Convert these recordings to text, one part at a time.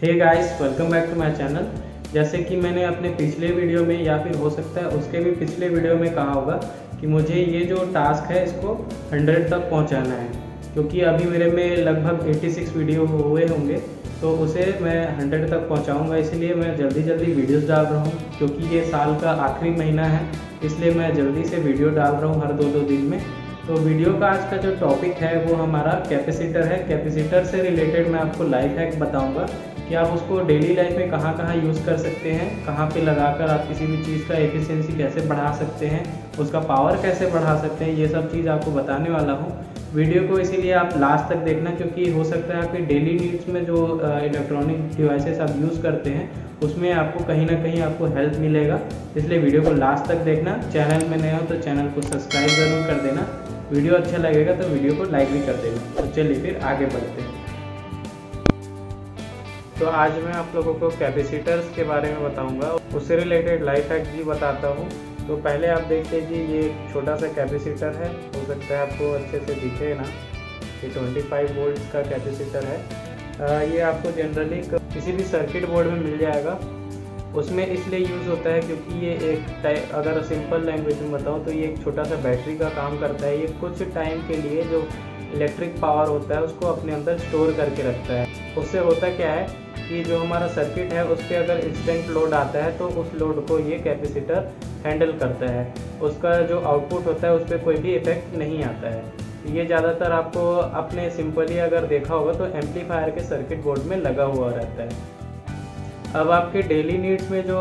Hey guys, welcome back to my channel. जैसे कि मैंने अपने पिछले वीडियो में या फिर हो सकता है उसके भी पिछले वीडियो में कहा होगा कि मुझे ये जो टास्क है इसको 100 तक पहुंचाना है, क्योंकि अभी मेरे में लगभग 86 वीडियो हुए होंगे, तो उसे मैं 100 तक पहुंचाऊंगा। इसलिए मैं जल्दी जल्दी वीडियोस डाल रहा हूं, क्योंकि ये साल का आखिरी महीना है, इसलिए मैं जल्दी से वीडियो डाल रहा हूँ हर दो दिन में। तो वीडियो का आज का जो टॉपिक है वो हमारा कैपेसिटर है। कैपेसिटर से रिलेटेड मैं आपको लाइफ हैक बताऊंगा कि आप उसको डेली लाइफ में कहाँ कहाँ यूज़ कर सकते हैं, कहाँ पे लगाकर आप किसी भी चीज़ का एफिशिएंसी कैसे बढ़ा सकते हैं, उसका पावर कैसे बढ़ा सकते हैं, ये सब चीज़ आपको बताने वाला हूँ। वीडियो को इसीलिए आप लास्ट तक देखना, क्योंकि हो सकता है आपके डेली नीड्स में जो इलेक्ट्रॉनिक डिवाइसेस आप यूज़ करते हैं उसमें आपको कहीं ना कहीं आपको हेल्प मिलेगा। इसलिए वीडियो को लास्ट तक देखना। चैनल में नए हो तो चैनल को सब्सक्राइब ज़रूर कर देना। वीडियो अच्छा लगेगा तो वीडियो को लाइक भी कर देना। तो चलिए फिर आगे बढ़ते हैं। तो आज मैं आप लोगों को कैपेसिटर्स के बारे में बताऊंगा, उससे रिलेटेड लाइफ हैक भी बताता हूं। तो पहले आप देख लीजिए, ये छोटा सा कैपेसिटर है, हो सकता है आपको अच्छे से दिखे ना। ये 25 वोल्ट का कैपेसिटर है। ये आपको जनरली किसी भी सर्किट बोर्ड में मिल जाएगा। उसमें इसलिए यूज़ होता है क्योंकि ये एक अगर सिंपल लैंग्वेज में बताऊँ तो ये एक छोटा सा बैटरी का काम करता है। ये कुछ टाइम के लिए जो इलेक्ट्रिक पावर होता है उसको अपने अंदर स्टोर करके रखता है। उससे होता क्या है कि जो हमारा सर्किट है उस पर अगर इंस्टेंट लोड आता है तो उस लोड को ये कैपेसिटर हैंडल करता है। उसका जो आउटपुट होता है उस पर कोई भी इफेक्ट नहीं आता है। ये ज़्यादातर आपको अपने सिंपली अगर देखा होगा तो एम्पलीफायर के सर्किट बोर्ड में लगा हुआ रहता है। अब आपके डेली नीड्स में जो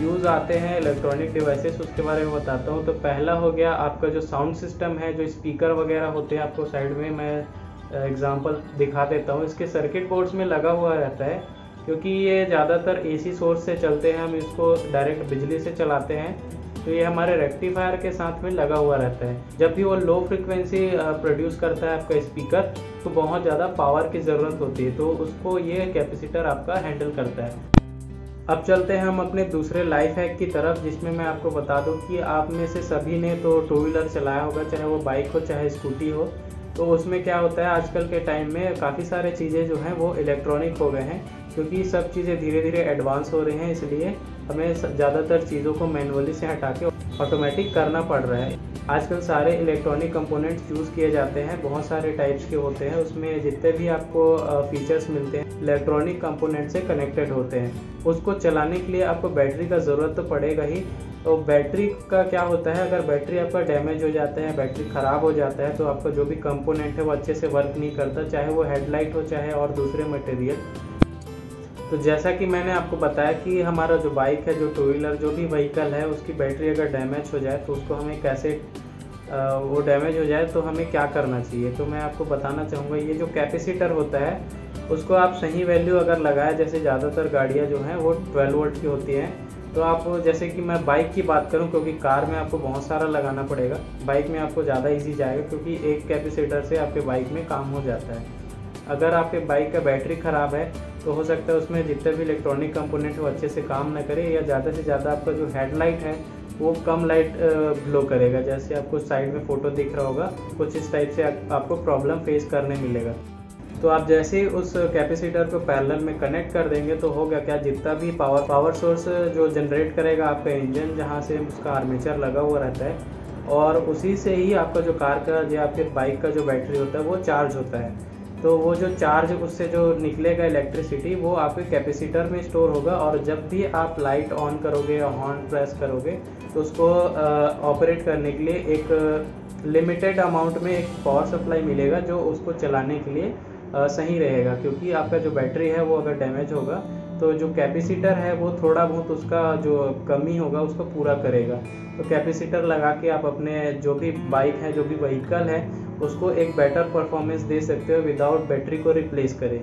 यूज़ आते हैं इलेक्ट्रॉनिक डिवाइसेस, उसके बारे में बताता हूँ। तो पहला हो गया आपका जो साउंड सिस्टम है, जो स्पीकर वगैरह होते हैं, आपको साइड में मैं एग्जांपल दिखा देता हूँ। इसके सर्किट बोर्ड्स में लगा हुआ रहता है, क्योंकि ये ज़्यादातर एसी सोर्स से चलते हैं। हम इसको डायरेक्ट बिजली से चलाते हैं, तो ये हमारे रेक्टिफायर के साथ में लगा हुआ रहता है। जब भी वो लो फ्रिक्वेंसी प्रोड्यूस करता है आपका स्पीकर, तो बहुत ज़्यादा पावर की ज़रूरत होती है, तो उसको ये कैपेसिटर आपका हैंडल करता है। अब चलते हैं हम अपने दूसरे लाइफ हैक की तरफ, जिसमें मैं आपको बता दूं कि आप में से सभी ने तो टू व्हीलर चलाया होगा, चाहे वो बाइक हो चाहे स्कूटी हो। तो उसमें क्या होता है, आजकल के टाइम में काफ़ी सारे चीज़ें जो हैं वो इलेक्ट्रॉनिक हो गए हैं, क्योंकि सब चीज़ें धीरे धीरे एडवांस हो रही हैं। इसलिए हमें ज़्यादातर चीज़ों को मैनुअली से हटा के ऑटोमेटिक करना पड़ रहा है। आजकल सारे इलेक्ट्रॉनिक कंपोनेंट्स यूज़ किए जाते हैं, बहुत सारे टाइप्स के होते हैं। उसमें जितने भी आपको फीचर्स मिलते हैं इलेक्ट्रॉनिक कंपोनेंट से कनेक्टेड होते हैं। उसको चलाने के लिए आपको बैटरी का ज़रूरत तो पड़ेगा ही। तो बैटरी का क्या होता है, अगर बैटरी आपका डैमेज हो जाता है, बैटरी ख़राब हो जाता है, तो आपका जो भी कंपोनेंट है वो अच्छे से वर्क नहीं करता, चाहे वो हेडलाइट हो चाहे और दूसरे मटेरियल। तो जैसा कि मैंने आपको बताया कि हमारा जो बाइक है, जो टू व्हीलर, जो भी व्हीकल है, उसकी बैटरी अगर डैमेज हो जाए तो उसको हमें कैसे वो डैमेज हो जाए तो हमें क्या करना चाहिए। तो मैं आपको बताना चाहूँगा, ये जो कैपेसिटर होता है उसको आप सही वैल्यू अगर लगाए, जैसे ज़्यादातर गाड़ियाँ जो हैं वो 12 वोल्ट की होती हैं। तो आप जैसे कि मैं बाइक की बात करूं, क्योंकि कार में आपको बहुत सारा लगाना पड़ेगा, बाइक में आपको ज़्यादा इजी जाएगा, क्योंकि एक कैपेसिटर से आपके बाइक में काम हो जाता है। अगर आपके बाइक का बैटरी ख़राब है तो हो सकता है उसमें जितने भी इलेक्ट्रॉनिक कंपोनेंट वो अच्छे से काम ना करे, या ज़्यादा से ज़्यादा आपका जो हेडलाइट है वो कम लाइट ग्लो करेगा। जैसे आपको साइड में फ़ोटो दिख रहा होगा, कुछ इस टाइप से आपको प्रॉब्लम फेस करने मिलेगा। तो आप जैसे ही उस कैपेसिटर को पैरेलल में कनेक्ट कर देंगे तो हो गया क्या, जितना भी पावर सोर्स जो जनरेट करेगा आपका इंजन, जहाँ से उसका आर्मेचर लगा हुआ रहता है, और उसी से ही आपका जो कार का या फिर बाइक का जो बैटरी होता है वो चार्ज होता है। तो वो जो चार्ज उससे जो निकलेगा इलेक्ट्रिसिटी, वो आपके कैपेसिटर में स्टोर होगा, और जब भी आप लाइट ऑन करोगे या हॉर्न प्रेस करोगे तो उसको ऑपरेट करने के लिए एक लिमिटेड अमाउंट में एक पावर सप्लाई मिलेगा, जो उसको चलाने के लिए सही रहेगा। क्योंकि आपका जो बैटरी है वो अगर डैमेज होगा तो जो कैपेसिटर है वो थोड़ा बहुत उसका जो कमी होगा उसको पूरा करेगा। तो कैपेसिटर लगा के आप अपने जो भी बाइक है, जो भी व्हीकल है, उसको एक बेटर परफॉर्मेंस दे सकते हो विदाउट बैटरी को रिप्लेस करें।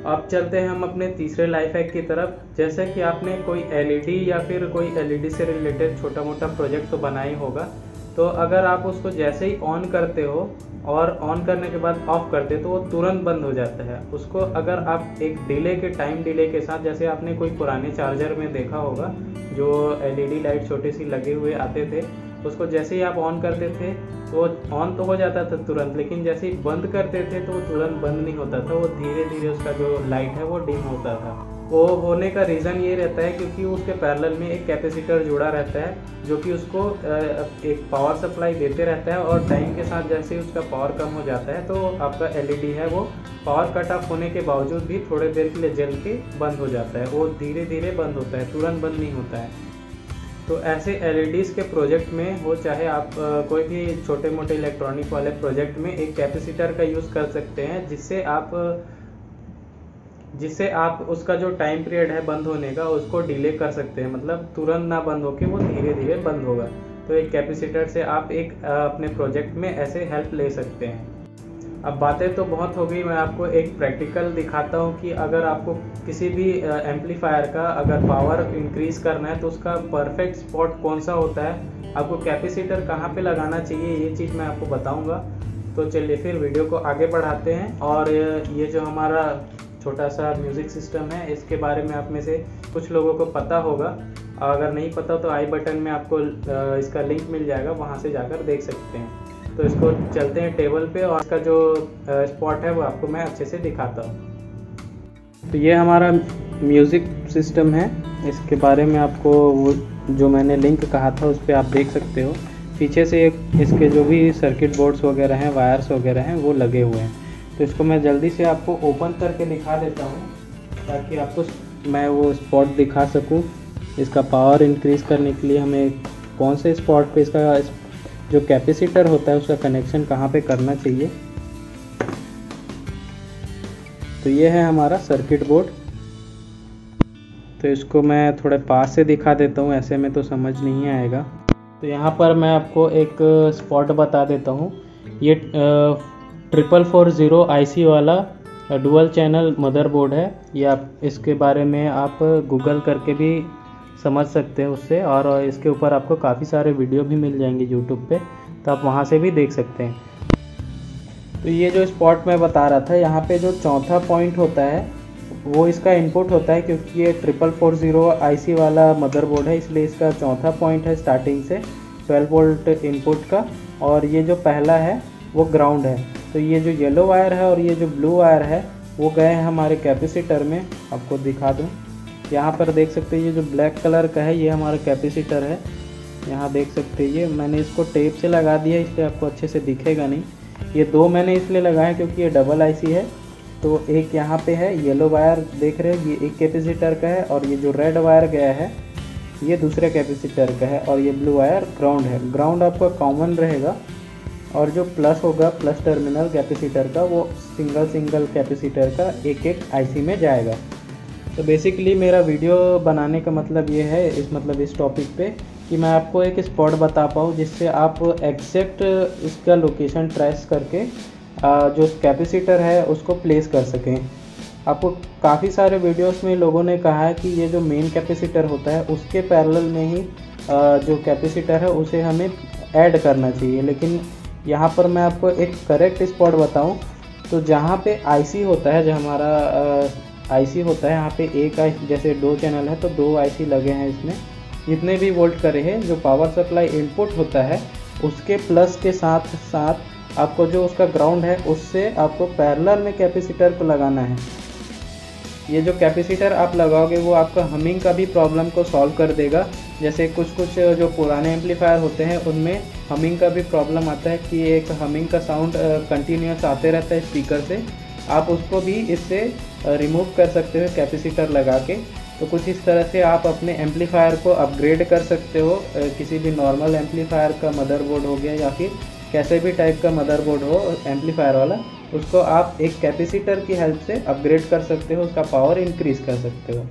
अब चलते हैं हम अपने तीसरे लाइफ हैक की तरफ। जैसे कि आपने कोई एलईडी या फिर कोई एलईडी से रिलेटेड छोटा मोटा प्रोजेक्ट तो बनाया ही होगा। तो अगर आप उसको जैसे ही ऑन करते हो और ऑन करने के बाद ऑफ करते तो वो तुरंत बंद हो जाता है। उसको अगर आप एक डिले के टाइम डिले के साथ, जैसे आपने कोई पुराने चार्जर में देखा होगा जो एलईडी लाइट छोटी सी लगे हुए आते थे, उसको जैसे ही आप ऑन करते थे तो ऑन तो हो जाता था तुरंत, लेकिन जैसे ही बंद करते थे तो वो तुरंत बंद नहीं होता था, वो धीरे धीरे उसका जो लाइट है वो डिम होता था। वो होने का रीज़न ये रहता है क्योंकि उसके पैरेलल में एक कैपेसिटर जुड़ा रहता है जो कि उसको एक पावर सप्लाई देते रहता है, और टाइम के साथ जैसे ही उसका पावर कम हो जाता है तो आपका एलईडी है वो पावर कट ऑफ होने के बावजूद भी थोड़े देर के लिए जल के बंद हो जाता है। वो धीरे धीरे बंद होता है, तुरंत बंद नहीं होता है। तो ऐसे एलईडीज़ के प्रोजेक्ट में हो, चाहे आप कोई भी छोटे मोटे इलेक्ट्रॉनिक वाले प्रोजेक्ट में एक कैपेसिटर का यूज़ कर सकते हैं, जिससे आप उसका जो टाइम पीरियड है बंद होने का उसको डिले कर सकते हैं, मतलब तुरंत ना बंद होके वो धीरे धीरे बंद होगा। तो एक कैपेसिटर से आप एक अपने प्रोजेक्ट में ऐसे हेल्प ले सकते हैं। अब बातें तो बहुत हो गई, मैं आपको एक प्रैक्टिकल दिखाता हूँ कि अगर आपको किसी भी एम्पलीफायर का अगर पावर इंक्रीज़ करना है तो उसका परफेक्ट स्पॉट कौन सा होता है, आपको कैपेसिटर कहाँ पे लगाना चाहिए, ये चीज़ मैं आपको बताऊँगा। तो चलिए फिर वीडियो को आगे बढ़ाते हैं। और ये जो हमारा छोटा सा म्यूज़िक सिस्टम है इसके बारे में आप में से कुछ लोगों को पता होगा, अगर नहीं पता तो आई बटन में आपको इसका लिंक मिल जाएगा, वहाँ से जाकर देख सकते हैं। तो इसको चलते हैं टेबल पे और इसका जो स्पॉट है वो आपको मैं अच्छे से दिखाता हूँ। तो ये हमारा म्यूज़िक सिस्टम है, इसके बारे में आपको वो जो मैंने लिंक कहा था उस पर आप देख सकते हो। पीछे से एक इसके जो भी सर्किट बोर्ड्स वगैरह हैं, वायर्स वगैरह हैं, वो लगे हुए हैं। तो इसको मैं जल्दी से आपको ओपन करके दिखा देता हूँ ताकि आपको मैं वो स्पॉट दिखा सकूँ। इसका पावर इंक्रीज़ करने के लिए हमें कौन से स्पॉट पे इसका जो कैपेसिटर होता है उसका कनेक्शन कहाँ पे करना चाहिए। तो ये है हमारा सर्किट बोर्ड। तो इसको मैं थोड़े पास से दिखा देता हूँ, ऐसे में तो समझ नहीं आएगा। तो यहाँ पर मैं आपको एक स्पॉट बता देता हूँ। ये 4440 IC वाला डुअल चैनल मदरबोर्ड है। ये आप इसके बारे में आप गूगल करके भी समझ सकते हैं उससे, और इसके ऊपर आपको काफ़ी सारे वीडियो भी मिल जाएंगे यूट्यूब पे, तो आप वहाँ से भी देख सकते हैं। तो ये जो स्पॉट मैं बता रहा था, यहाँ पे जो चौथा पॉइंट होता है वो इसका इनपुट होता है, क्योंकि ये 4440 IC वाला मदरबोर्ड है इसलिए इसका चौथा पॉइंट है स्टार्टिंग से 12 वोल्ट इनपुट का, और ये जो पहला है वो ग्राउंड है। तो ये जो येलो वायर है और ये जो ब्लू वायर है वो गए हैं हमारे कैपेसिटर में। आपको दिखा दूँ, यहाँ पर देख सकते हैं ये जो ब्लैक कलर का है ये हमारा कैपेसिटर है। यहाँ देख सकते हैं ये मैंने इसको टेप से लगा दिया इसलिए आपको अच्छे से दिखेगा नहीं। ये दो मैंने इसलिए लगाया क्योंकि ये डबल IC है। तो एक यहाँ पे है येलो वायर देख रहे हो, ये एक कैपेसिटर का है, और ये जो रेड वायर गया है ये दूसरे कैपेसिटर का है, और ये ब्लू वायर ग्राउंड है। ग्राउंड आपका कॉमन रहेगा, और जो प्लस होगा प्लस टर्मिनल कैपेसिटर का वो सिंगल कैपेसिटर का एक IC में जाएगा। तो बेसिकली मेरा वीडियो बनाने का मतलब ये है इस टॉपिक पे कि मैं आपको एक स्पॉट बता पाऊँ जिससे आप एग्जैक्ट इसका लोकेशन ट्रेस करके जो कैपेसिटर है उसको प्लेस कर सकें। आपको काफ़ी सारे वीडियोस में लोगों ने कहा है कि ये जो मेन कैपेसिटर होता है उसके पैरेलल में ही जो कैपेसिटर है उसे हमें ऐड करना चाहिए, लेकिन यहाँ पर मैं आपको एक करेक्ट स्पॉट बताऊँ तो जहाँ पे IC होता है, जो हमारा IC होता है, यहाँ पे एक जैसे 2 चैनल है तो 2 IC लगे हैं इसमें। जितने भी वोल्ट करे हैं जो पावर सप्लाई इनपुट होता है उसके प्लस के साथ साथ आपको जो उसका ग्राउंड है उससे आपको पैरेलल में कैपेसिटर को लगाना है। ये जो कैपेसिटर आप लगाओगे वो आपका हमिंग का भी प्रॉब्लम को सॉल्व कर देगा। जैसे कुछ जो पुराने एम्पलीफायर होते हैं उनमें हमिंग का भी प्रॉब्लम आता है कि एक हमिंग का साउंड कंटिन्यूस आते रहता है स्पीकर से, आप उसको भी इससे रिमूव कर सकते हो कैपेसिटर लगा के। तो कुछ इस तरह से आप अपने एम्पलीफायर को अपग्रेड कर सकते हो। किसी भी नॉर्मल एम्पलीफायर का मदरबोर्ड हो गया या फिर कैसे भी टाइप का मदरबोर्ड हो एम्पलीफायर वाला, उसको आप एक कैपेसिटर की हेल्प से अपग्रेड कर सकते हो, उसका पावर इंक्रीज़ कर सकते हो।